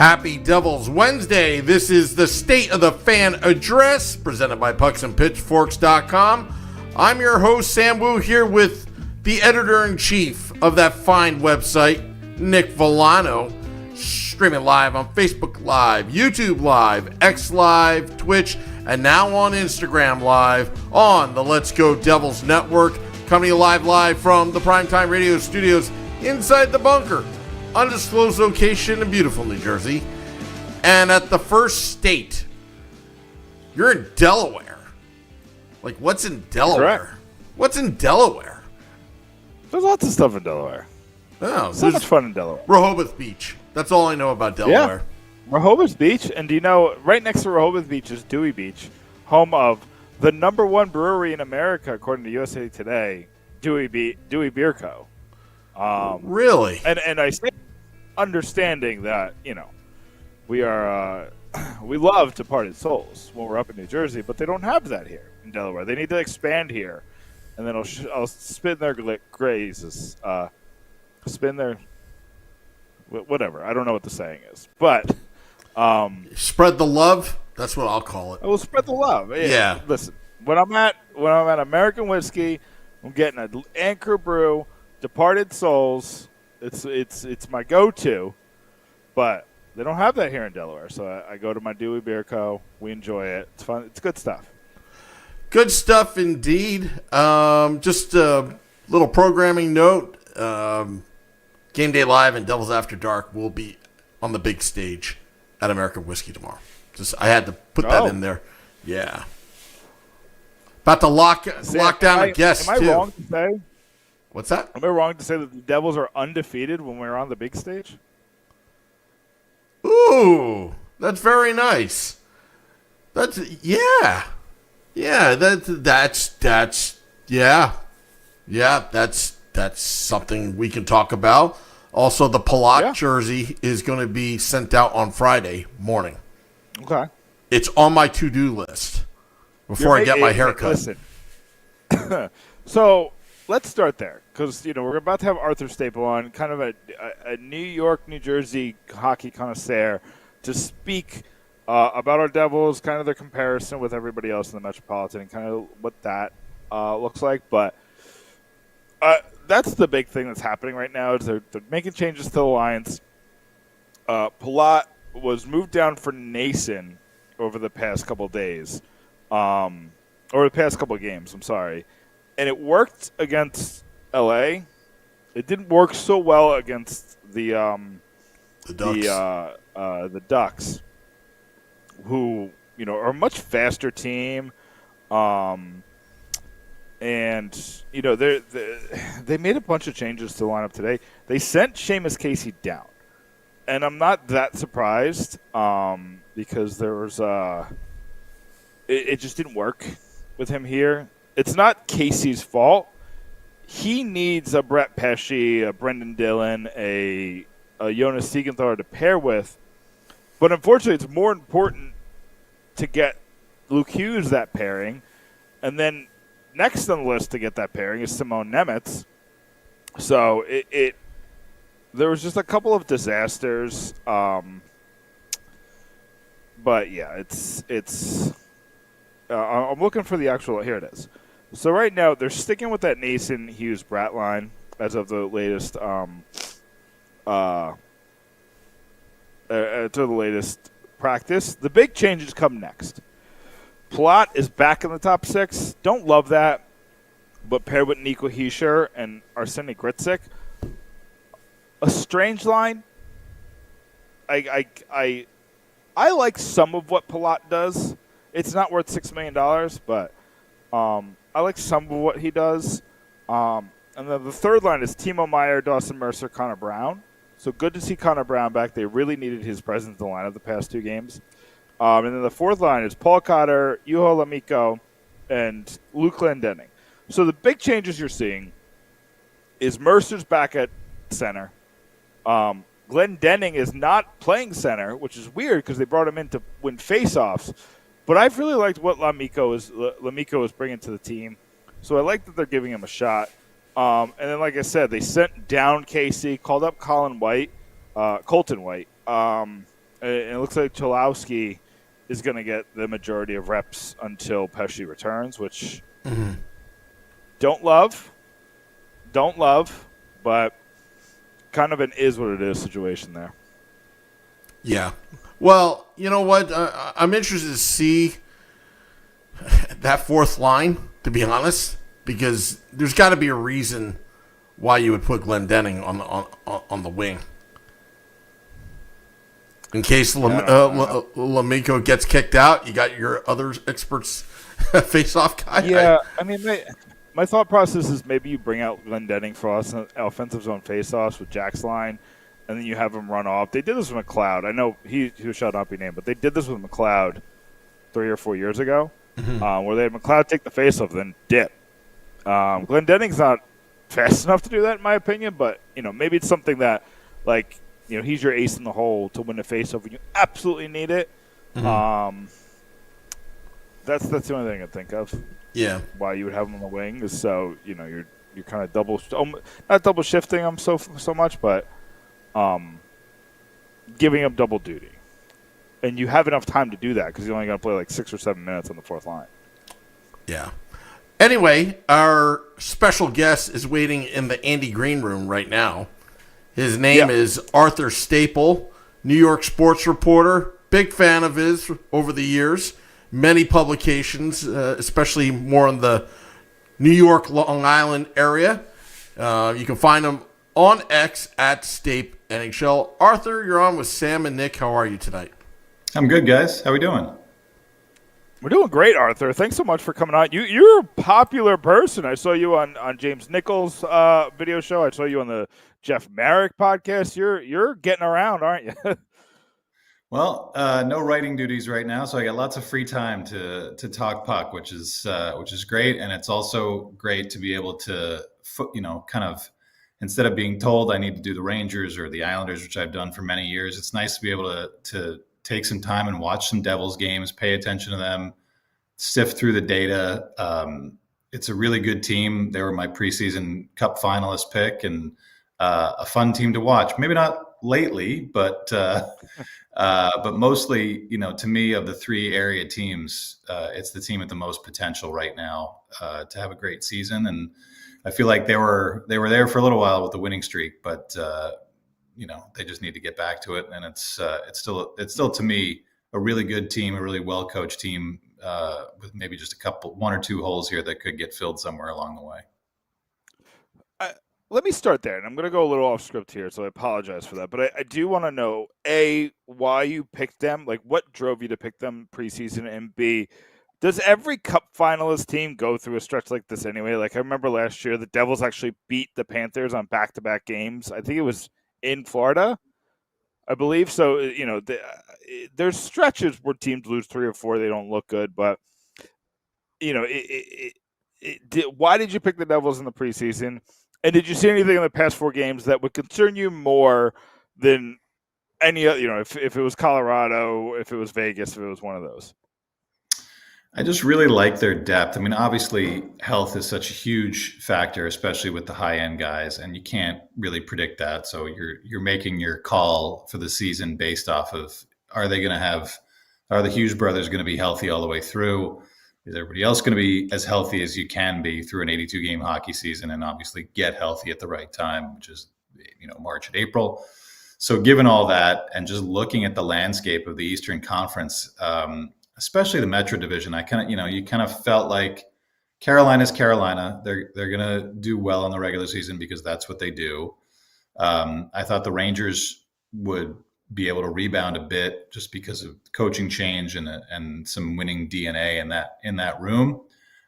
Happy Devil's Wednesday. This is the State of the Fan Address presented by pucksandpitchforks.com. I'm your host, Sam Wu, here with the editor-in-chief of that fine website, Nick Villano, streaming live on Facebook Live, YouTube Live, X Live, Twitch, and now on Instagram Live on the Let's Go Devils Network, coming live from the Primetime Radio Studios inside the bunker. Undisclosed location in beautiful New Jersey. And at the first state, you're in Delaware. Like, what's in Delaware? Correct. What's in Delaware? There's lots of stuff in Delaware. Oh, So much fun in Delaware. Rehoboth Beach. That's all I know about Delaware. Yeah. Rehoboth Beach, and do you know, right next to Rehoboth Beach is Dewey Beach, home of the number one brewery in America, according to USA Today, Dewey Beer Co. Really? And I say, understanding that, you know, we are we love Departed Souls when we're up in New Jersey, but they don't have that here in Delaware. They need to expand here, and then I'll spin their grazes, spin their whatever. I don't know what the saying is, but Spread the love. That's what I'll call it. I will spread the love. Yeah. Listen, when I'm at American Whiskey, I'm getting an Anchor Brew, Departed Souls. It's my go-to, but they don't have that here in Delaware. So I go to my Dewey Beer Co. We enjoy it. It's fun. It's good stuff. Good stuff indeed. Just a little programming note. Game Day Live and Devils After Dark will be on the big stage at American Whiskey tomorrow. I had to put that in there. Yeah. About to lock down a guest, am I too. wrong to say? What's that? Am I wrong to say that the Devils are undefeated when we're on the big stage? Ooh, that's very nice. That's yeah. That's something we can talk about. Also, the Palat jersey is going to be sent out on Friday morning. Okay. It's on my to-do list before I get my haircut. Listen. So let's start there, because we're about to have Arthur Staple on, kind of a New York, New Jersey hockey connoisseur, to speak about our Devils, kind of their comparison with everybody else in the Metropolitan, and kind of what that looks like. But that's the big thing that's happening right now, is they're making changes to the lines. Palat was moved down for Nason over the past couple days, or the past couple games, I'm sorry. And it worked against LA. It didn't work so well against the Ducks. The Ducks, who are a much faster team, and they made a bunch of changes to the lineup today. They sent Seamus Casey down, and I'm not that surprised because there was it just didn't work with him here. It's not Casey's fault. He needs a Brett Pesce, a Brendan Dillon, a Jonas Siegenthaler to pair with. But unfortunately, it's more important to get Luke Hughes that pairing. And then next on the list to get that pairing is Simone Nemetz. So there was just a couple of disasters. But yeah, it's I'm looking for the actual. Here it is. So right now they're sticking with that Nason Hughes Bratt line as of the latest practice. The big changes come next. Palat is back in the top six. Don't love that, but paired with Nico Hischier and Arseny Gricic, a strange line. I like some of what Palat does. It's not worth $6 million, but I like some of what he does. And then the third line is Timo Meier, Dawson Mercer, Connor Brown. So good to see Connor Brown back. They really needed his presence in the lineup the past two games. And then the fourth line is Paul Cotter, Juho Lammikko, and Luke Glendening. So the big changes you're seeing is Mercer's back at center. Glendening is not playing center, which is weird because they brought him in to win faceoffs. But I've really liked what Lammikko is bringing to the team. So I like that they're giving him a shot. And then, like I said, they sent down Casey, called up Colton White, and And it looks like Cholowski is going to get the majority of reps until Pesci returns, which don't love, but kind of an is what it is situation there. Yeah. Well, you know what? I'm interested to see that fourth line, to be honest, because there's got to be a reason why you would put Glendening on the wing. In case Lamico gets kicked out, you got your other experts face-off guy. Yeah, I mean, my thought process is maybe you bring out Glendening for offensive zone face-offs with Jack's line, and then you have him run off. They did this with McLeod. I know he shall not be named, but they did this with McLeod 3 or 4 years ago, where they had McLeod take the face-off, then dip. Glendening's not fast enough to do that, in my opinion, but maybe it's something that, like, he's your ace in the hole to win the face-off when you absolutely need it. That's the only thing I think of. Yeah. Why you would have him on the wing is so you're kind of not double shifting him so much, but giving up double duty, and you have enough time to do that because you're only going to play like 6 or 7 minutes on the fourth line. Yeah. Anyway, our special guest is waiting in the Andy Green room right now. His name is Arthur Staple, New York sports reporter. Big fan of his over the years. Many publications, especially more in the New York, Long Island area. You can find him on X at Stape NHL. Arthur, you're on with Sam and Nick. How are you tonight? I'm good, guys. How we doing? We're doing great, Arthur. Thanks so much for coming on. You're a popular person. I saw you on James Nichols' video show. I saw you on the Jeff Marek podcast. You're getting around, aren't you? Well, no writing duties right now, so I got lots of free time to talk puck, which is great, and it's also great to be able to kind of, instead of being told I need to do the Rangers or the Islanders, which I've done for many years. It's nice to be able to take some time and watch some Devils games, pay attention to them, sift through the data. It's a really good team. They were my preseason Cup finalist pick, and a fun team to watch. Maybe not lately, but mostly, to me, of the three area teams, it's the team with the most potential right now to have a great season. And I feel like they were there for a little while with the winning streak, but they just need to get back to it. And it's still to me a really good team, a really well coached team with maybe just one or two holes here that could get filled somewhere along the way. Let me start there, and I'm going to go a little off script here, so I apologize for that. But I do want to know, A, why you picked them, like what drove you to pick them preseason, and B, does every Cup finalist team go through a stretch like this anyway? Like I remember last year, the Devils actually beat the Panthers on back-to-back games. I think it was in Florida, I believe. So, there's stretches where teams lose 3 or 4, they don't look good. But, why did you pick the Devils in the preseason? And did you see anything in the past 4 games that would concern you more than any other, if it was Colorado, if it was Vegas, if it was one of those? I just really like their depth. I mean, obviously, health is such a huge factor, especially with the high-end guys, and you can't really predict that. So you're making your call for the season based off of, are the Hughes brothers going to be healthy all the way through? Is everybody else going to be as healthy as you can be through an 82-game hockey season, and obviously get healthy at the right time, which is March and April. So given all that, and just looking at the landscape of the Eastern Conference, especially the Metro Division, I you kind of felt like Carolina's Carolina. They're going to do well in the regular season because that's what they do. I thought the Rangers would be able to rebound a bit just because of coaching change and some winning DNA in that room.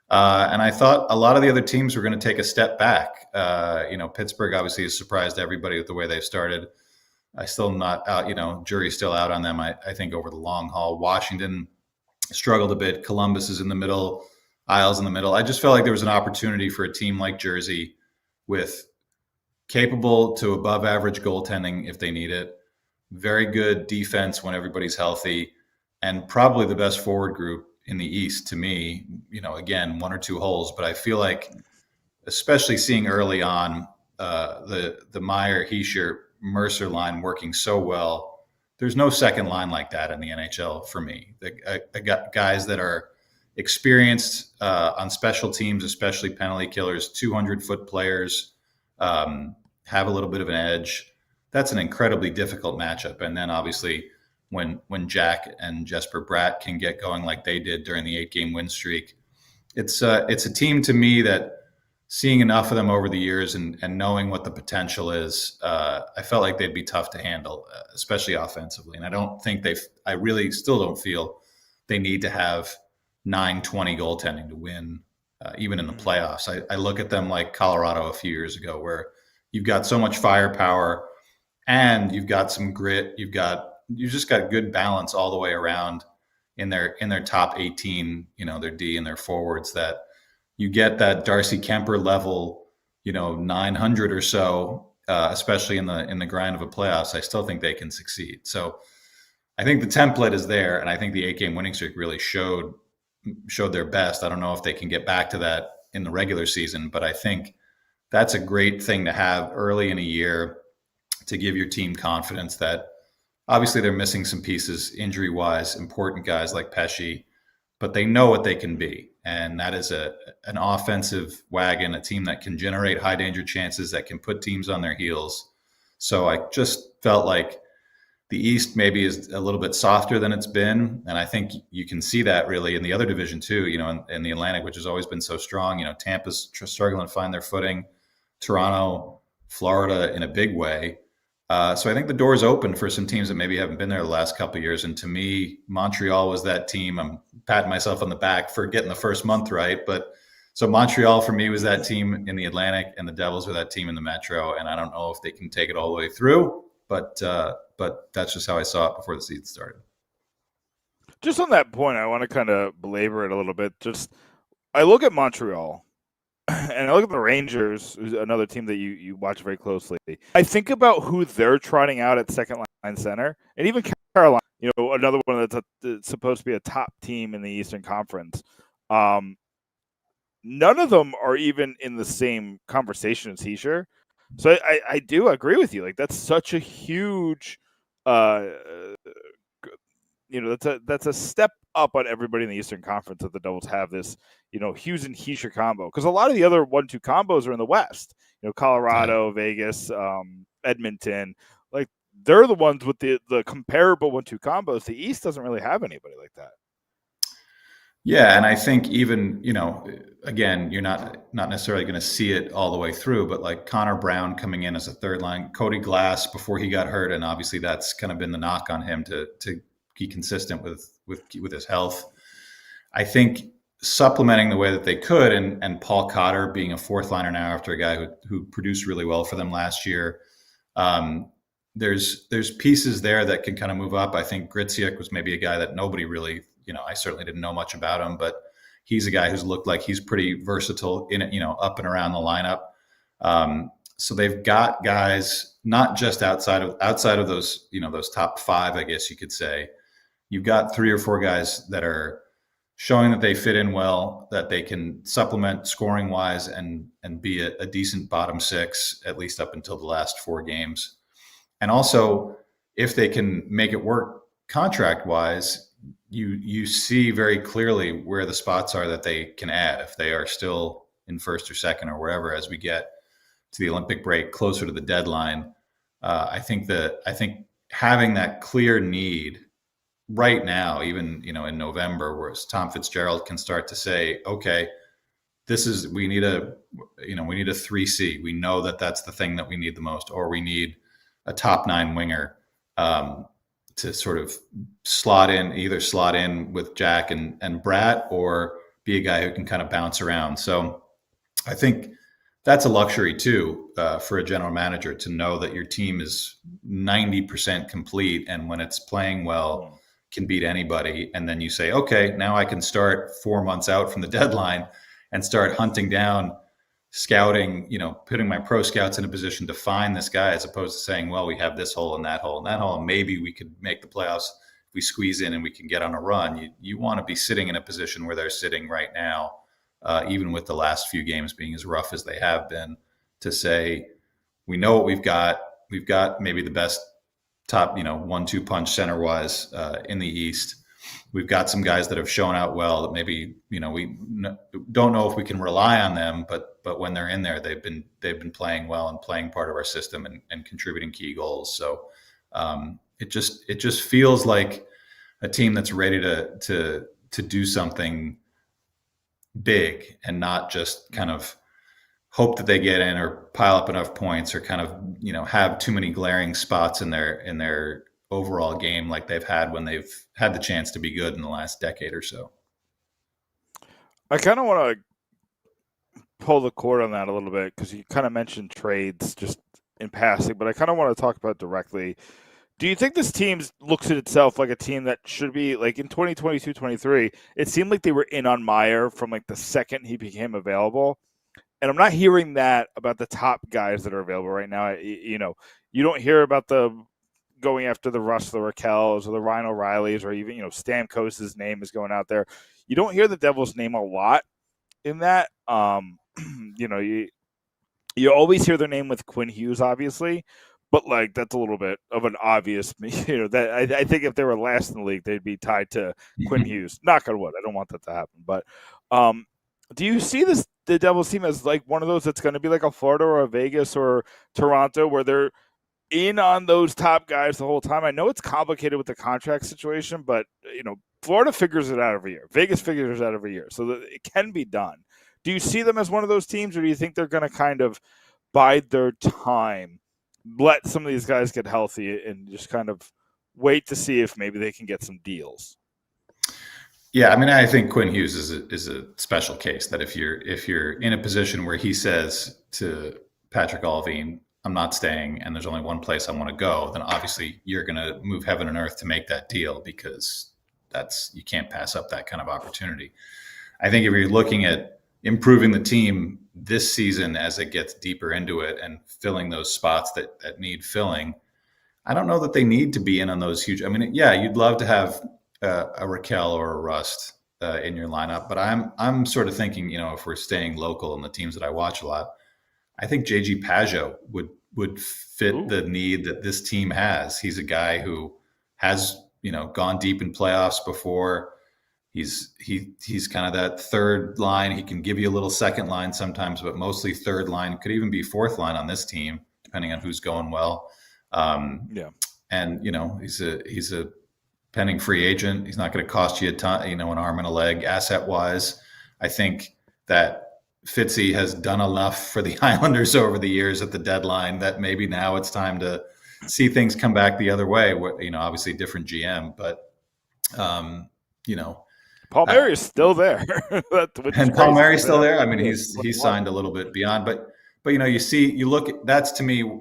And I thought a lot of the other teams were going to take a step back. Pittsburgh obviously has surprised everybody with the way they've started. I still not out, jury's still out on them. I think over the long haul. Washington struggled a bit. Columbus is in the middle, Isles in the middle. I just felt like there was an opportunity for a team like Jersey with capable to above average goaltending if they need it, very good defense when everybody's healthy, and probably the best forward group in the East to me. Again, 1 or 2 holes, but I feel like, especially seeing early on the Meyer, Heischer, Mercer line working so well, there's no second line like that in the NHL for me. I got guys that are experienced on special teams, especially penalty killers, 200-foot players, have a little bit of an edge. That's an incredibly difficult matchup. And then obviously when Jack and Jesper Bratt can get going like they did during the 8-game win streak, it's a team to me that, seeing enough of them over the years and knowing what the potential is, I felt like they'd be tough to handle, especially offensively. And I really still don't feel they need to have 9-20 goaltending to win, even in the playoffs. I look at them like Colorado a few years ago, where you've got so much firepower and you've got some grit. You've just got good balance all the way around in their top 18, their D and their forwards, that you get that Darcy Kemper level, 900 or so, especially in the grind of a playoffs. I still think they can succeed. So I think the template is there, and I think the 8-game winning streak really showed their best. I don't know if they can get back to that in the regular season, but I think that's a great thing to have early in a year to give your team confidence that obviously they're missing some pieces injury-wise, important guys like Pesci, but they know what they can be. And that is an offensive wagon, a team that can generate high danger chances, that can put teams on their heels. So I just felt like the East maybe is a little bit softer than it's been. And I think you can see that really in the other division too, in the Atlantic, which has always been so strong. Tampa's struggling to find their footing, Toronto, Florida in a big way. So I think the door is open for some teams that maybe haven't been there the last couple of years. And to me, Montreal was that team. I'm patting myself on the back for getting the first month right. But so Montreal for me was that team in the Atlantic, and the Devils were that team in the Metro. And I don't know if they can take it all the way through, but that's just how I saw it before the season started. Just on that point, I want to kind of belabor it a little bit. I look at Montreal, and I look at the Rangers, who's another team that you watch very closely. I think about who they're trotting out at second line center, and even Carolina, another one that's supposed to be a top team in the Eastern Conference. None of them are even in the same conversation as Hischier. So I do agree with you. Like, that's such a huge, that's a step up on everybody in the Eastern Conference that the Devils have this, Hughes and Hischier combo. Because a lot of the other 1-2 combos are in the West. Colorado, Vegas, Edmonton. Like, they're the ones with the comparable 1-2 combos. The East doesn't really have anybody like that. Yeah, and I think even, again, you're not necessarily going to see it all the way through, but like Connor Brown coming in as a third line, Cody Glass before he got hurt, and obviously that's kind of been the knock on him to be consistent with his health. I think supplementing the way that they could, and Paul Cotter being a fourth liner now after a guy who produced really well for them last year. There's pieces there that can kind of move up. I think Griciak was maybe a guy that nobody really, I certainly didn't know much about him, but he's a guy who's looked like he's pretty versatile in it, up and around the lineup. So they've got guys not just outside of those, those top five, I guess you could say. You've got 3 or 4 guys that are showing that they fit in well, that they can supplement scoring wise and be a decent bottom 6, at least up until the last 4 games. And also, if they can make it work contract wise, you see very clearly where the spots are that they can add if they are still in first or second or wherever as we get to the Olympic break, closer to the deadline. I think having that clear need right now, even in November, where Tom Fitzgerald can start to say, okay, we need a 3C. We know that that's the thing that we need the most, or we need a top 9 winger to sort of slot in with Jack and Bratt, or be a guy who can kind of bounce around. So I think that's a luxury too, for a general manager, to know that your team is 90% complete, and when it's playing well, can beat anybody. And then you say, okay, now I can start 4 months out from the deadline and start hunting down, scouting, putting my pro scouts in a position to find this guy, as opposed to saying, well, we have this hole and that hole and that hole, and maybe we could make the playoffs if we squeeze in and we can get on a run. You want to be sitting in a position where they're sitting right now, even with the last few games being as rough as they have been, to say, we know what we've got. We've got maybe the best top, 1-2 punch center wise in the East. We've got some guys that have shown out well that maybe, don't know if we can rely on them, but when they're in there, they've been playing well and playing part of our system and contributing key goals. So it just feels like a team that's ready to do something big and not just kind of hope that they get in or pile up enough points or kind of, have too many glaring spots in their overall game like they've had when they've had the chance to be good in the last decade or so. I kind of want to pull the cord on that a little bit because you kind of mentioned trades just in passing, but I kind of want to talk about directly. Do you think this team looks at itself like a team that should be like in 2022-23? It seemed like they were in on Meyer from like the second he became available. And I'm not hearing that about the top guys that are available right now. You don't hear about the going after the Russ, the Raquels, or the Ryan O'Reillys, or even, Stamkos's name is going out there. You don't hear the Devils' name a lot in that. You always hear their name with Quinn Hughes, obviously, but like that's a little bit of an obvious. That I think if they were last in the league, they'd be tied to Quinn Hughes. Knock on wood. I don't want that to happen, but do you see the Devils team as like one of those that's going to be like a Florida or a Vegas or Toronto where they're in on those top guys the whole time? I know it's complicated with the contract situation, but Florida figures it out every year. Vegas figures it out every year, so that it can be done. Do you see them as one of those teams, or do you think they're going to kind of bide their time, let some of these guys get healthy, and just kind of wait to see if maybe they can get some deals? Yeah, I mean, I think Quinn Hughes is a special case. That if you're in a position where he says to Patrick Allvin, I'm not staying, and there's only one place I want to go, then obviously you're going to move heaven and earth to make that deal because you can't pass up that kind of opportunity. I think if you're looking at improving the team this season as it gets deeper into it and filling those spots that need filling, I don't know that they need to be in on those huge. I mean, yeah, you'd love to have a Raquel or a Rust in your lineup, but I'm sort of thinking, if we're staying local and the teams that I watch a lot, I think JG Pageau would fit the need that this team has. He's a guy who has, gone deep in playoffs before. He's kind of that third line. He can give you a little second line sometimes, but mostly third line. Could even be fourth line on this team, depending on who's going well. And he's a pending free agent. He's not going to cost you a ton, an arm and a leg asset wise. I think that Fitzy has done enough for the Islanders over the years at the deadline that maybe now it's time to see things come back the other way. Obviously different GM, but Palmieri is still there. And Palmieri's still there. I mean, he's signed a little bit beyond, but that's to me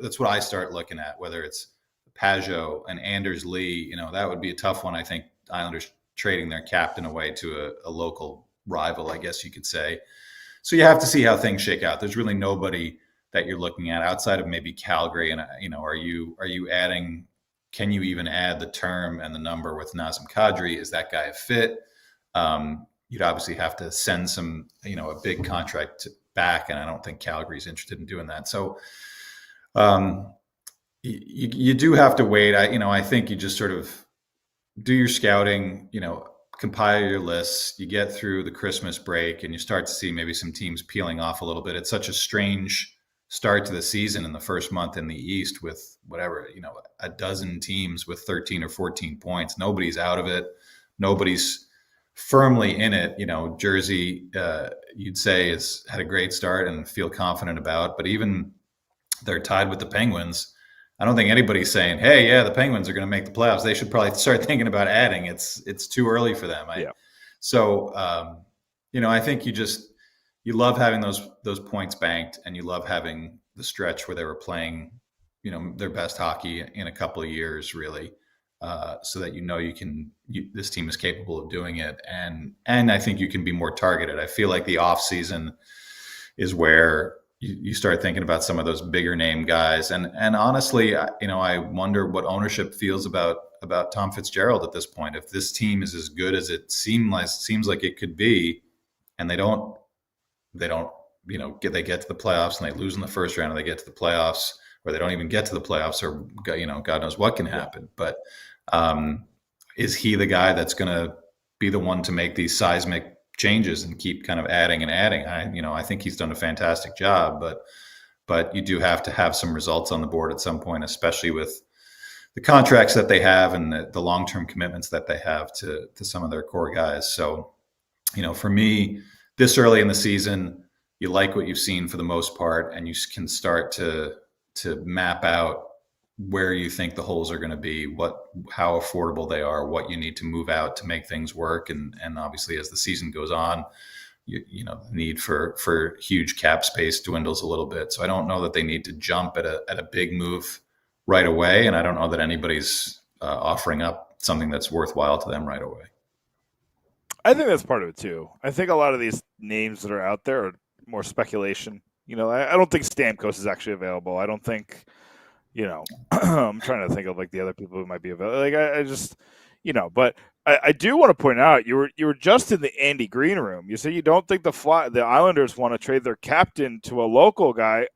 that's what I start looking at, whether it's Pageau and Anders Lee, that would be a tough one. I think Islanders trading their captain away to a local rival, I guess you could say. So you have to see how things shake out. There's really nobody that you're looking at outside of maybe Calgary. And, are you adding, can you even add the term and the number with Nazem Kadri? Is that guy a fit? You'd obviously have to send some, a big contract back. And I don't think Calgary's interested in doing that. So you do have to wait. I think you just sort of do your scouting, compile your lists, you get through the Christmas break and you start to see maybe some teams peeling off a little bit. It's such a strange start to the season in the first month in the East with whatever, a dozen teams with 13 or 14 points. Nobody's out of it. Nobody's firmly in it. Jersey, you'd say has had a great start and feel confident about, but even they're tied with the Penguins. I don't think anybody's saying, hey, yeah, the Penguins are going to make the playoffs. They should probably start thinking about adding. It's too early for them. So, I think you love having those points banked, and you love having the stretch where they were playing, their best hockey in a couple of years, really, so that this team is capable of doing it. And I think you can be more targeted. I feel like the off season is where you start thinking about some of those bigger name guys. And honestly, I wonder what ownership feels about Tom Fitzgerald at this point. If this team is as good as it seems like it could be, and they get to the playoffs and they lose in the first round, and they get to the playoffs, or they don't even get to the playoffs, or God knows what can happen. But is he the guy that's going to be the one to make these seismic changes and keep kind of adding and adding? I think he's done a fantastic job, but you do have to have some results on the board at some point, especially with the contracts that they have and the long-term commitments that they have to some of their core guys. So, for me, this early in the season, you like what you've seen for the most part, and you can start to map out where you think the holes are going to be, how affordable they are, what you need to move out to make things work. And obviously as the season goes on, the need for huge cap space dwindles a little bit. So I don't know that they need to jump at a big move right away. And I don't know that anybody's offering up something that's worthwhile to them right away. I think that's part of it too. I think a lot of these names that are out there are more speculation. I don't think Stamkos is actually available. I don't think, I'm trying to think of like the other people who might be available. Like I just, but I do want to point out you were just in the Andy Green room. You said you don't think the Islanders want to trade their captain to a local guy.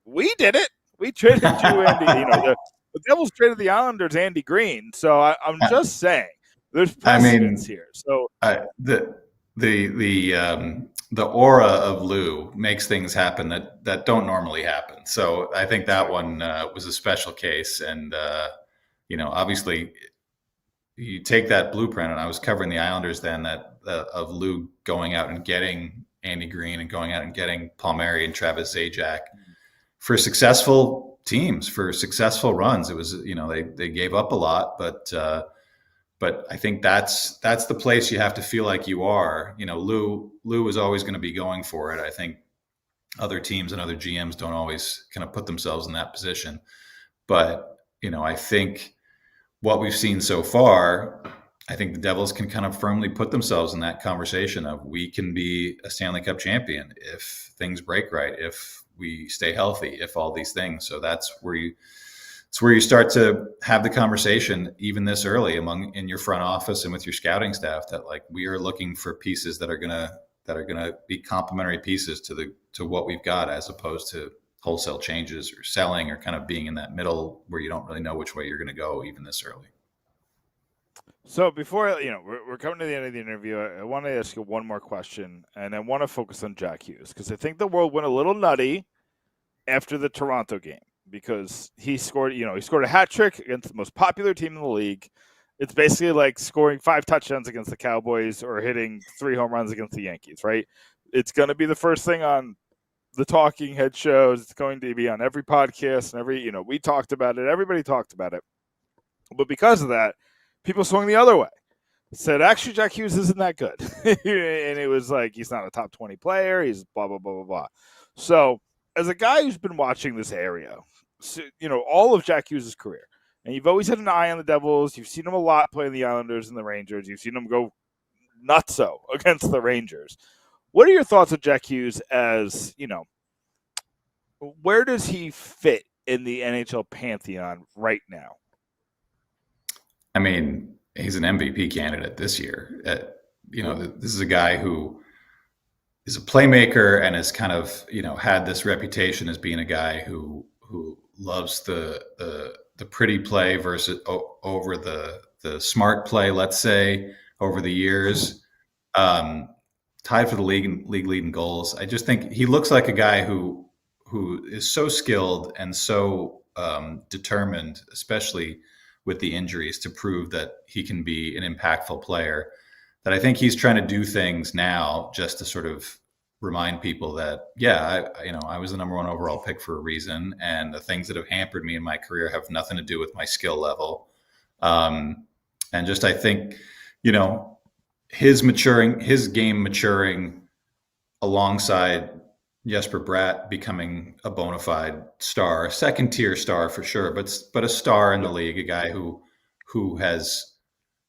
We did it. We traded to Andy. The Devils traded the Islanders Andy Green. So I'm just saying there's precedence here. So the aura of Lou makes things happen that don't normally happen. So I think that one was a special case. And, obviously you take that blueprint, and I was covering the Islanders then of Lou going out and getting Andy Green and going out and getting Palmieri and Travis Zajac for successful teams, for successful runs. It was, they gave up a lot, but I think that's the place you have to feel like you are. Lou is always going to be going for it. I think other teams and other GMs don't always kind of put themselves in that position. But, I think what we've seen so far, I think the Devils can kind of firmly put themselves in that conversation of we can be a Stanley Cup champion if things break right, if we stay healthy, if all these things. So that's where you start to have the conversation even this early in your front office and with your scouting staff that like we are looking for pieces that are gonna be complementary pieces to what we've got, as opposed to wholesale changes or selling or kind of being in that middle where you don't really know which way you're going to go even this early. So before, we're coming to the end of the interview, I want to ask you one more question, and I want to focus on Jack Hughes because I think the world went a little nutty after the Toronto game because he scored a hat trick against the most popular team in the league. It's basically like scoring 5 touchdowns against the Cowboys or hitting 3 home runs against the Yankees, right? It's going to be the first thing on the talking head shows. It's going to be on every podcast and we talked about it. Everybody talked about it. But because of that, people swung the other way. Said, actually, Jack Hughes isn't that good. And it was like, he's not a top 20 player. He's blah, blah, blah, blah, blah. So as a guy who's been watching this area, all of Jack Hughes' career, and you've always had an eye on the Devils. You've seen him a lot playing the Islanders and the Rangers. You've seen him go nutso against the Rangers. What are your thoughts on Jack Hughes as, where does he fit in the NHL pantheon right now? I mean, he's an MVP candidate this year. This is a guy who is a playmaker and has kind of, had this reputation as being a guy who loves the pretty play versus over the smart play, let's say, over the years. Tied for the league leading goals. I just think he looks like a guy who is so skilled and so determined, especially with the injuries, to prove that he can be an impactful player, that I think he's trying to do things now just to sort of remind people that, I was the number 1 overall pick for a reason. And the things that have hampered me in my career have nothing to do with my skill level. And just, I think, his game maturing alongside Jesper Bratt becoming a bona fide star, second tier star for sure, but a star in the league, a guy who has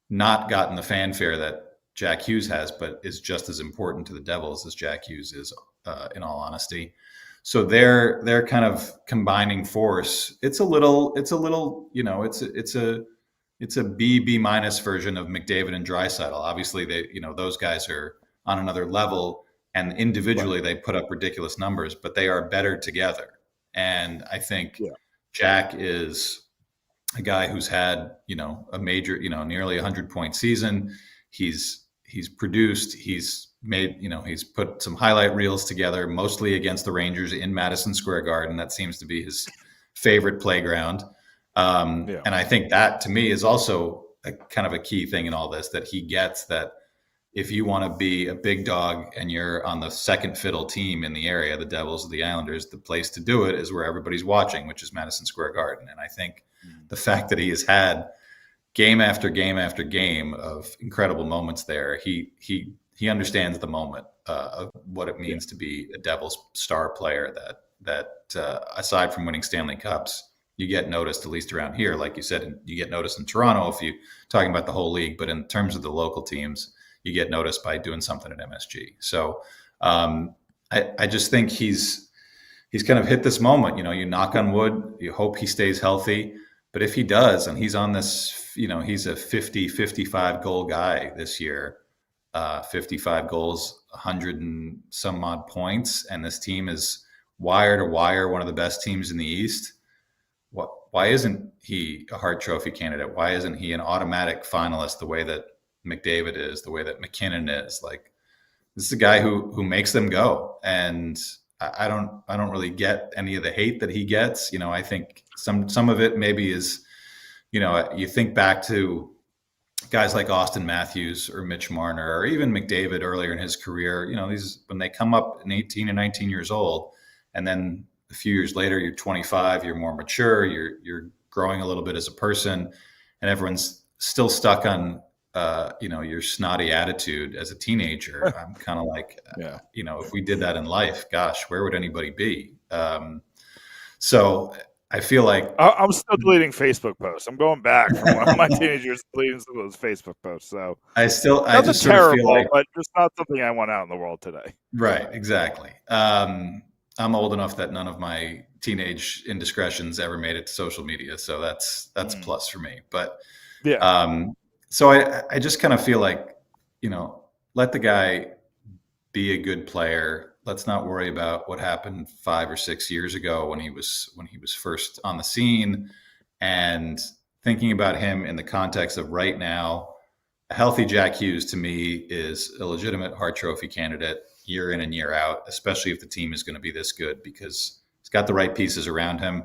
not gotten the fanfare that Jack Hughes has, but is just as important to the Devils as Jack Hughes is, in all honesty. So they're kind of combining force. It's a B minus version of McDavid and Draisaitl. Obviously, those guys are on another level, and individually they put up ridiculous numbers, but they are better together. And I think Jack is a guy who's had, a major, nearly 100-point season. He's produced, he's made, he's put some highlight reels together, mostly against the Rangers in Madison Square Garden. That seems to be his favorite playground. And I think that, to me, is also a kind of a key thing in all this, that he gets that if you want to be a big dog and you're on the second fiddle team in the area, the Devils or the Islanders, the place to do it is where everybody's watching, which is Madison Square Garden. And I think the fact that he has had game after game after game of incredible moments there, he understands the moment of what it means to be a Devils star player, that aside from winning Stanley Cups, you get noticed, at least around here. Like you said, you get noticed in Toronto if you're talking about the whole league, but in terms of the local teams, you get noticed by doing something at MSG. So I just think he's kind of hit this moment. You knock on wood, you hope he stays healthy. But if he does, and he's on this, he's a 50, 55 goal guy this year, 55 goals, 100 and some odd points. And this team is wire to wire, one of the best teams in the East. Why isn't he a Hart Trophy candidate? Why isn't he an automatic finalist the way that McDavid is, the way that McKinnon is? Like, this is a guy who makes them go. And I don't really get any of the hate that he gets. I think some of it maybe is, you think back to guys like Austin Matthews or Mitch Marner or even McDavid earlier in his career. These, when they come up in 18 and 19 years old, and then a few years later, you're 25, you're more mature, you're growing a little bit as a person, and everyone's still stuck on your snotty attitude as a teenager. I'm kind of like, if we did that in life, gosh, where would anybody be? So I feel like I'm still deleting Facebook posts. I'm going back from one of my teenagers deleting some of those Facebook posts. So I just sort of feel like, but just not something I want out in the world today. Right, exactly. I'm old enough that none of my teenage indiscretions ever made it to social media, so that's plus for me. But so I just kind of feel like, let the guy be a good player. Let's not worry about what happened 5 or 6 years ago when he was first on the scene, and thinking about him in the context of right now. A healthy Jack Hughes, to me, is a legitimate Hart Trophy candidate year in and year out, especially if the team is going to be this good, because he's got the right pieces around him.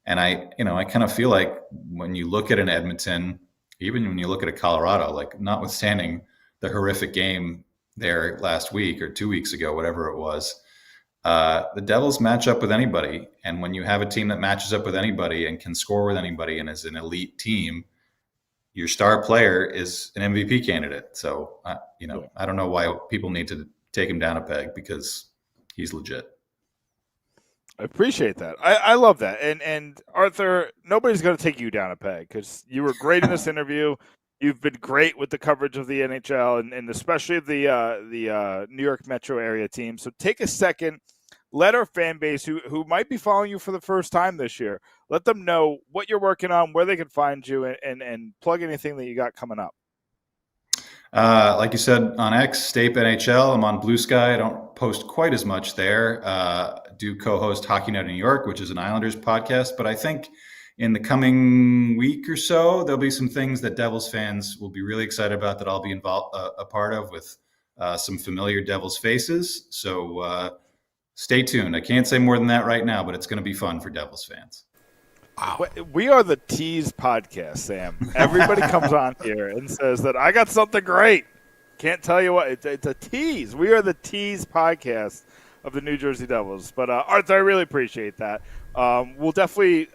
And I kind of feel like when you look at an Edmonton, even when you look at a Colorado, like, notwithstanding the horrific game there last week or 2 weeks ago, whatever it was, the Devils match up with anybody. And when you have a team that matches up with anybody and can score with anybody and is an elite team, your star player is an MVP candidate. So, I don't know why people need to take him down a peg, because he's legit. I appreciate that. I love that. And Arthur, nobody's going to take you down a peg, because you were great in this interview. You've been great with the coverage of the NHL and especially the New York metro area team. So take a second, let our fan base who might be following you for the first time this year, let them know what you're working on, where they can find you, and plug anything that you got coming up. Like you said, on X, Stape NHL. I'm on Blue Sky. I don't post quite as much there. Do co-host Hockey Night in New York, which is an Islanders podcast. But I think in the coming week or so, there'll be some things that Devils fans will be really excited about that I'll be involved a part of, with some familiar Devils faces. So stay tuned. I can't say more than that right now, but it's going to be fun for Devils fans. Wow. We are the Tease podcast, Sam. Everybody comes on here and says that I got something great. Can't tell you what. It's a tease. We are the Tease podcast of the New Jersey Devils. But, Arthur, I really appreciate that. We'll definitely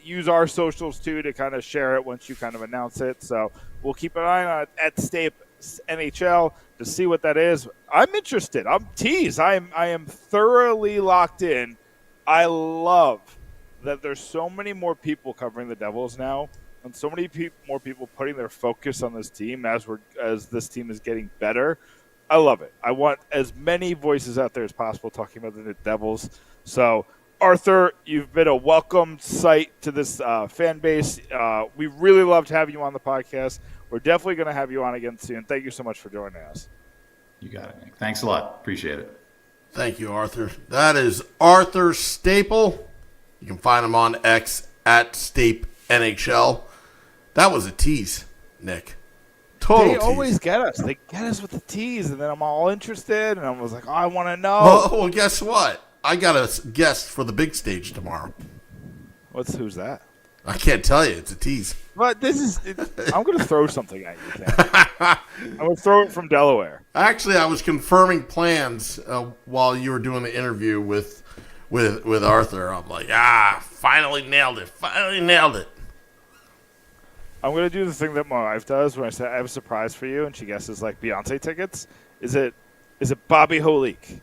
use our socials, too, to kind of share it once you kind of announce it. So we'll keep an eye on it at Stape NHL to see what that is. I'm interested. I'm Tease. I am thoroughly locked in. I love that there's so many more people covering the Devils now, and so many more people putting their focus on this team as this team is getting better. I love it. I want as many voices out there as possible talking about the Devils. So, Arthur, you've been a welcome sight to this fan base. We really loved having you on the podcast. We're definitely going to have you on again soon. Thank you so much for joining us. You got it, Nick. Thanks a lot. Appreciate it. Thank you, Arthur. That is Arthur Staple. You can find him on X at Stape NHL. That was a tease, Nick. Total They tease. always get us. They get us with the tease, and then I'm all interested, and I was like, oh, I want to know. Well, guess what? I got a guest for the big stage tomorrow. Who's that? I can't tell you. It's a tease. But I'm going to throw something at you, Sam. I'm going to throw it from Delaware. Actually, I was confirming plans while you were doing the interview with Arthur. I'm like, finally nailed it. Finally nailed it. I'm going to do the thing that my wife does when I say I have a surprise for you, and she guesses like Beyonce tickets. Is it Bobby Holik?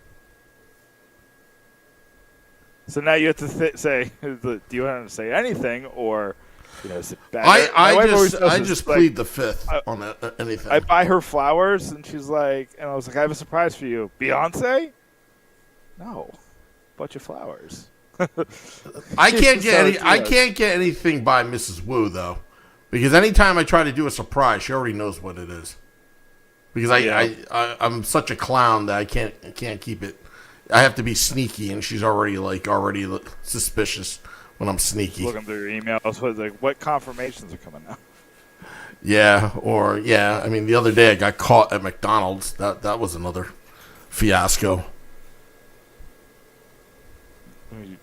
So now you have to say, do you want to say anything, or is it bad? I just plead the fifth on anything. I buy her flowers, and she's like, and I was like, I have a surprise for you. Beyonce? No, bunch of flowers. I can't get anything by Mrs. Wu though, because anytime I try to do a surprise, she already knows what it is. Because I'm such a clown that I can't keep it. I have to be sneaky, and she's already suspicious when I'm sneaky. Looking through your emails, what confirmations are coming out? Yeah, I mean, the other day I got caught at McDonald's. That was another fiasco.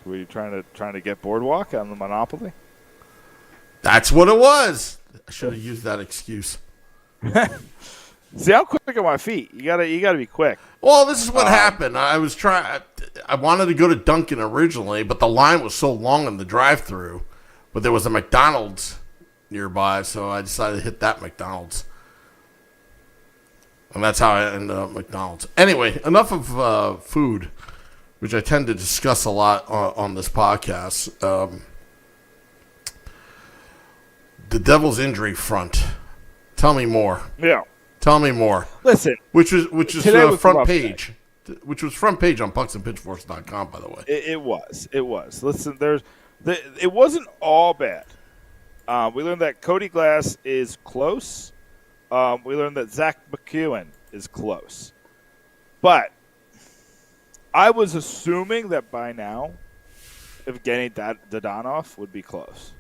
Were you trying to get Boardwalk on the Monopoly? That's what it was. I should have used that excuse. See, I'm quick on my feet. You gotta be quick. Well, this is what happened. I wanted to go to Dunkin' originally, but the line was so long in the drive-thru. But there was a McDonald's nearby, so I decided to hit that McDonald's. And that's how I ended up at McDonald's. Anyway, enough of food, which I tend to discuss a lot on this podcast. The Devil's injury front. Tell me more. Yeah. Tell me more. Listen, which is front page, which was front page on pucksandpitchforks.com, by the way. It was. Listen, it wasn't all bad. We learned that Cody Glass is close. We learned that Zach McEwen is close. But I was assuming that by now, Evgeny Dadonov would be close.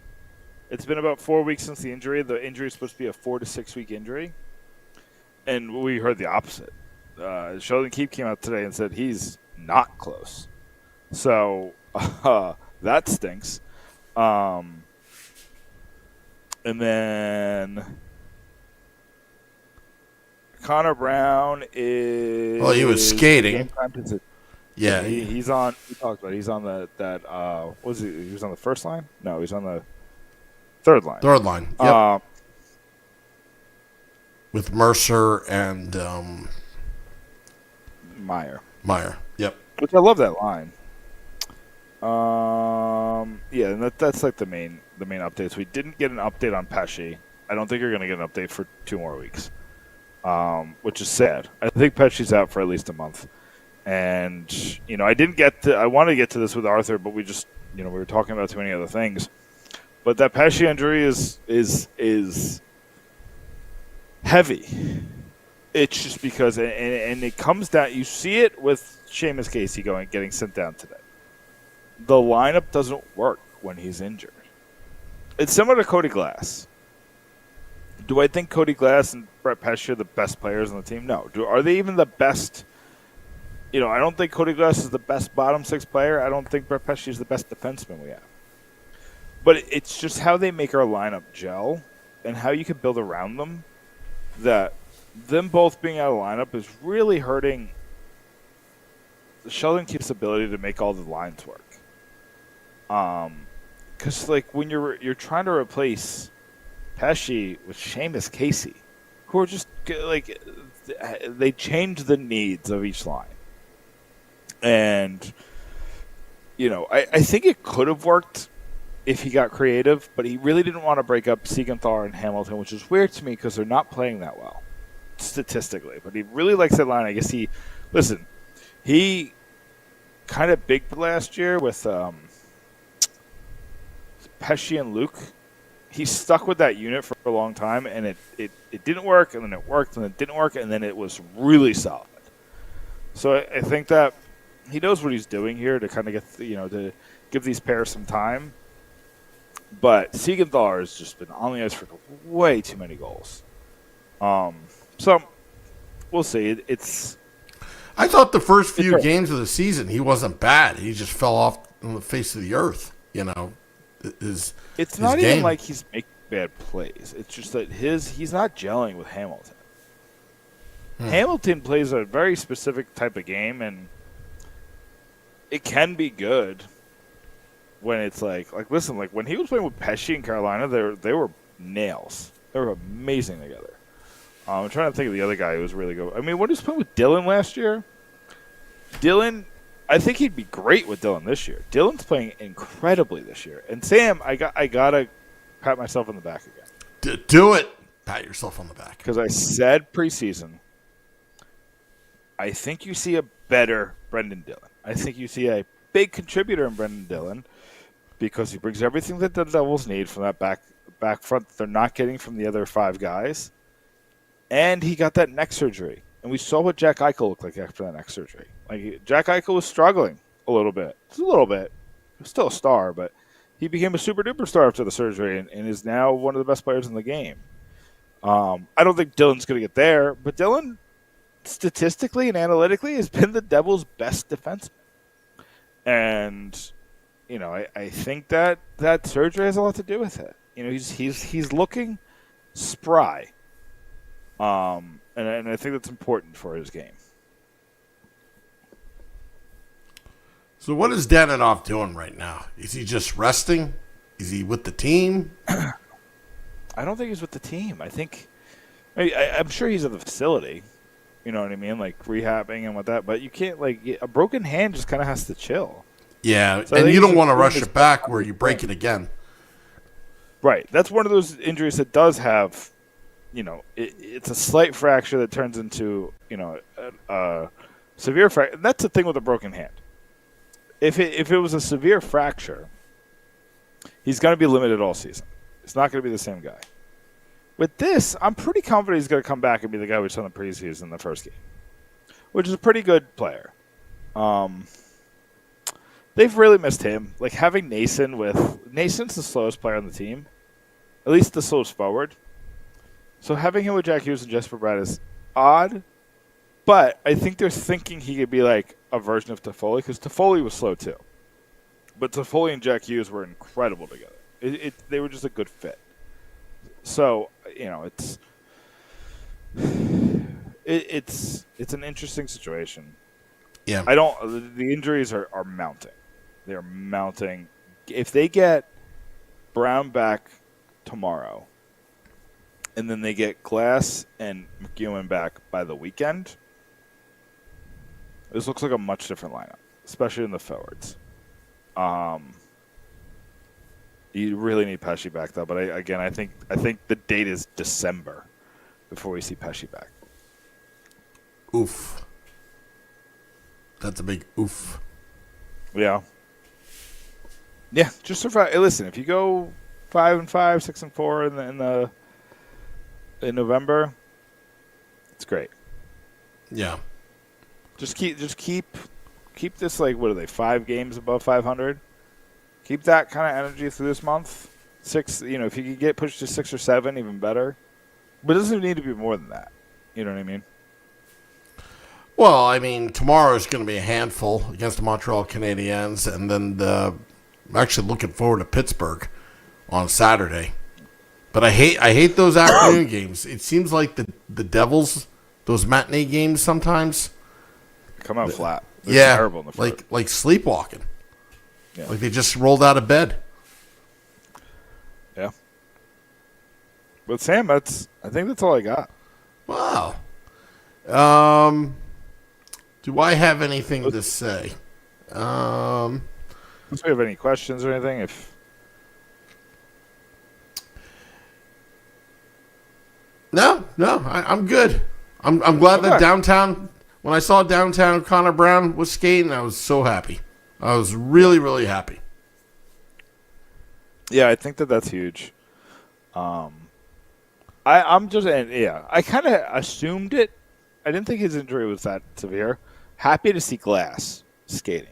It's been about 4 weeks since the injury. The injury is supposed to be a 4 to 6 week injury. And we heard the opposite. Sheldon Keefe came out today and said he's not close. So that stinks. And then Connor Brown is. Well, he was skating. Yeah, he's on. We talked about it. He's on that. Was he? He was on the first line. No, he's on the third line. Third line. Yep. With Mercer and Meyer. Yep. Which I love that line. Yeah, and that's like the main updates. We didn't get an update on Pesci. I don't think you're going to get an update for 2 more weeks, which is sad. I think Pesci's out for at least a month. And I wanted to get to this with Arthur, but we just we were talking about too many other things. But that Pesci injury is heavy. It's just because, and it comes down. You see it with Seamus Casey getting sent down today. The lineup doesn't work when he's injured. It's similar to Cody Glass. Do I think Cody Glass and Brett Pesci are the best players on the team? No. Are they even the best? I don't think Cody Glass is the best bottom 6 player. I don't think Brett Pesci is the best defenseman we have. But it's just how they make our lineup gel and how you can build around them. That them both being out of lineup is really hurting Sheldon Keefe's ability to make all the lines work. Because when you're trying to replace Pesci with Seamus Casey, who are just they change the needs of each line, and I think it could have worked if he got creative, but he really didn't want to break up Siegenthaler and Hamilton, which is weird to me because they're not playing that well statistically. But he really likes that line. I guess he kind of bigged last year with Pesci and Luke. He stuck with that unit for a long time, and it didn't work, and then it worked, and it didn't work, and then it was really solid. So I think that he knows what he's doing here to kind of get to give these pairs some time. But Siegenthaler has just been on the ice for way too many goals. So we'll see. I thought the first few games of the season he wasn't bad. He just fell off on the face of the earth. It's not even like he's making bad plays. It's just that he's not gelling with Hamilton. Hamilton plays a very specific type of game, and it can be good when it's like listen, like when he was playing with Pesci in Carolina, they were nails. They were amazing together. I'm trying to think of the other guy who was really good. I mean, when he was playing with Dylan last year, I think he'd be great with Dylan this year. Dylan's playing incredibly this year. And Sam, I gotta pat myself on the back again. Do it. Pat yourself on the back. Because I said preseason, I think you see a better Brendan Dillon. I think you see a big contributor in Brendan Dillon because he brings everything that the Devils need from that back front that they're not getting from the other five guys. And he got that neck surgery. And we saw what Jack Eichel looked like after that neck surgery. Like, Jack Eichel was struggling a little bit. Just a little bit. He was still a star, but he became a super-duper star after the surgery and is now one of the best players in the game. I don't think Dylan's going to get there, but Dylan, statistically and analytically, has been the Devils' best defenseman. And, I think that surgery has a lot to do with it. He's looking spry. And I think that's important for his game. So what is Dananoff doing right now? Is he just resting? Is he with the team? I don't think he's with the team. I'm sure he's at the facility. You know what I mean? Like rehabbing and with that. But you can't, a broken hand just kind of has to chill. Yeah, so and you don't want to rush it back where you break it again. Right. That's one of those injuries that does have, it's a slight fracture that turns into, a severe fracture. That's the thing with a broken hand. If it was a severe fracture, he's going to be limited all season. It's not going to be the same guy. With this, I'm pretty confident he's going to come back and be the guy we saw in the preseason in the first game, which is a pretty good player. They've really missed him. Like having Nason's the slowest player on the team, at least the slowest forward. So having him with Jack Hughes and Jesper Bratt is odd, but I think they're thinking he could be like a version of Toffoli because Toffoli was slow too. But Toffoli and Jack Hughes were incredible together. They were just a good fit. So it's an interesting situation. Yeah, the injuries are mounting. They're mounting. If they get Brown back tomorrow, and then they get Glass and McEwen back by the weekend, this looks like a much different lineup, especially in the forwards. You really need Pesci back, though. But I think the date is December before we see Pesci back. Oof. That's a big oof. Yeah. Yeah, just survive. Listen, if you go 5-5, 6-4 in November, it's great. Yeah. Just keep this, like, what are they, 5 games above 500? Keep that kind of energy through this month. 6, if you could get pushed to 6 or 7, even better. But it doesn't need to be more than that. You know what I mean? Well, I mean, tomorrow is going to be a handful against the Montreal Canadiens, and then I'm actually looking forward to Pittsburgh on Saturday. But I hate those afternoon games. It seems like the Devils, those matinee games sometimes come out flat. They're terrible in the first. like sleepwalking. Yeah. Like they just rolled out of bed. Yeah. But Sam, I think that's all I got. Wow. Do I have anything to say? Unless we have any questions or anything, No, I'm good. I'm glad that downtown. When I saw downtown Connor Brown was skating, I was so happy. I was really, really happy. Yeah, I think that's huge. I kind of assumed it. I didn't think his injury was that severe. Happy to see Glass skating.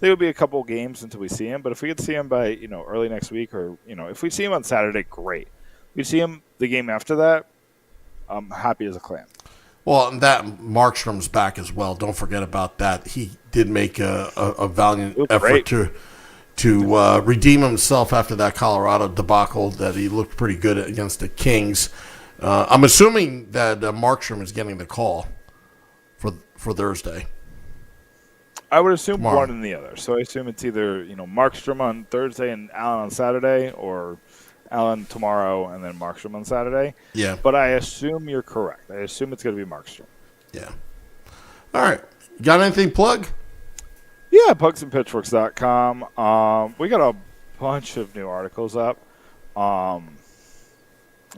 think it'll be a couple games until we see him. But if we could see him by early next week, or if we see him on Saturday, great. If we see him the game after that, I'm happy as a clam. Well, and that Markstrom's back as well. Don't forget about that. He did make a valiant effort to redeem himself after that Colorado debacle that he looked pretty good against the Kings. I'm assuming that Markstrom is getting the call for Thursday. I would assume Tomorrow. one and the other. So I assume it's either Markstrom on Thursday and Allen on Saturday, or Allen tomorrow and then Markstrom on Saturday. Yeah. But I assume you're correct. I assume it's going to be Markstrom. Yeah. All right. You got anything plug? Yeah, pucksandpitchforks.com. We got a bunch of new articles up.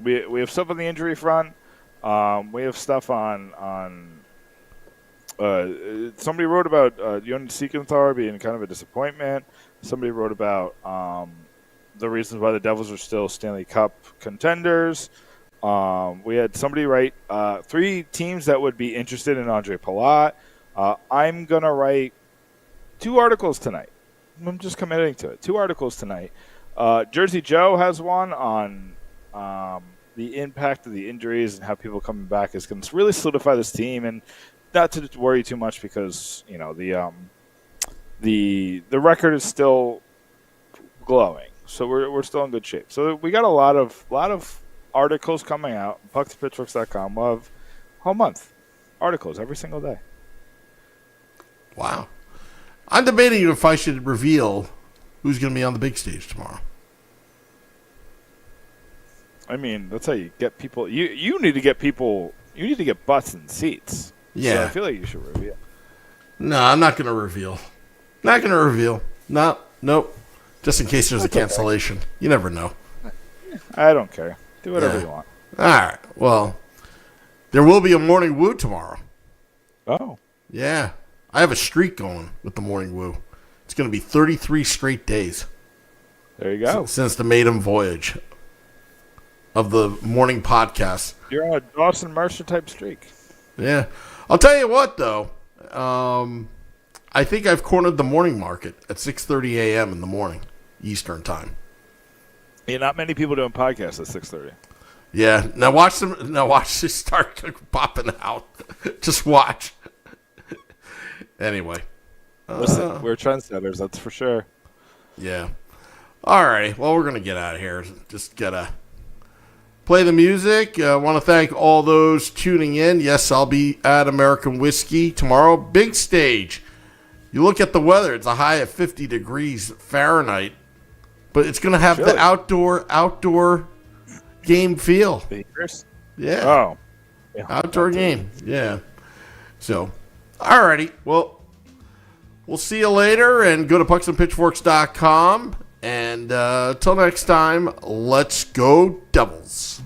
We have stuff on the injury front. We have stuff on somebody wrote about Jonas Seekenthal being kind of a disappointment. Somebody wrote about the reasons why the Devils are still Stanley Cup contenders. We had somebody write 3 teams that would be interested in Andre Palat. I'm going to write 2 articles tonight. I'm just committing to it. 2 articles tonight. Jersey Joe has one on the impact of the injuries and how people coming back is going to really solidify this team, and not to worry too much because the record is still glowing, so we're still in good shape. So we got a lot of articles coming out. pucksandpitchforks.com. We'll have a whole month articles every single day. Wow. I'm debating if I should reveal who's going to be on the big stage tomorrow. I mean, that's how you get people. You need to get people. You need to get butts in seats. Yeah. So I feel like you should reveal. No, I'm not going to reveal. Not going to reveal. Nope. Just in case there's a cancellation. Okay. You never know. I don't care. Do whatever you want. All right. Well, there will be a morning woo tomorrow. Oh. Yeah. I have a streak going with the morning woo. It's going to be 33 straight days. There you go. Since the maiden voyage of the morning podcast. You're on a Dawson Mercer type streak. Yeah. I'll tell you what, though. I think I've cornered the morning market at 6:30 a.m. in the morning, Eastern time. Yeah, not many people doing podcasts at 6:30. Yeah. Now watch them. Now watch this start popping out. Just watch. Anyway. Listen, we're trendsetters, that's for sure. Yeah. All right. Well, we're going to get out of here. Just got to play the music. I want to thank all those tuning in. Yes, I'll be at American Whiskey tomorrow. Big stage. You look at the weather. It's a high of 50 degrees Fahrenheit. But it's going to have the outdoor game feel. Speakers? Yeah. Oh. Yeah. Outdoor game. Yeah. So, all righty. Well, we'll see you later, and go to pucksandpitchforks.com. And until next time, let's go Devils.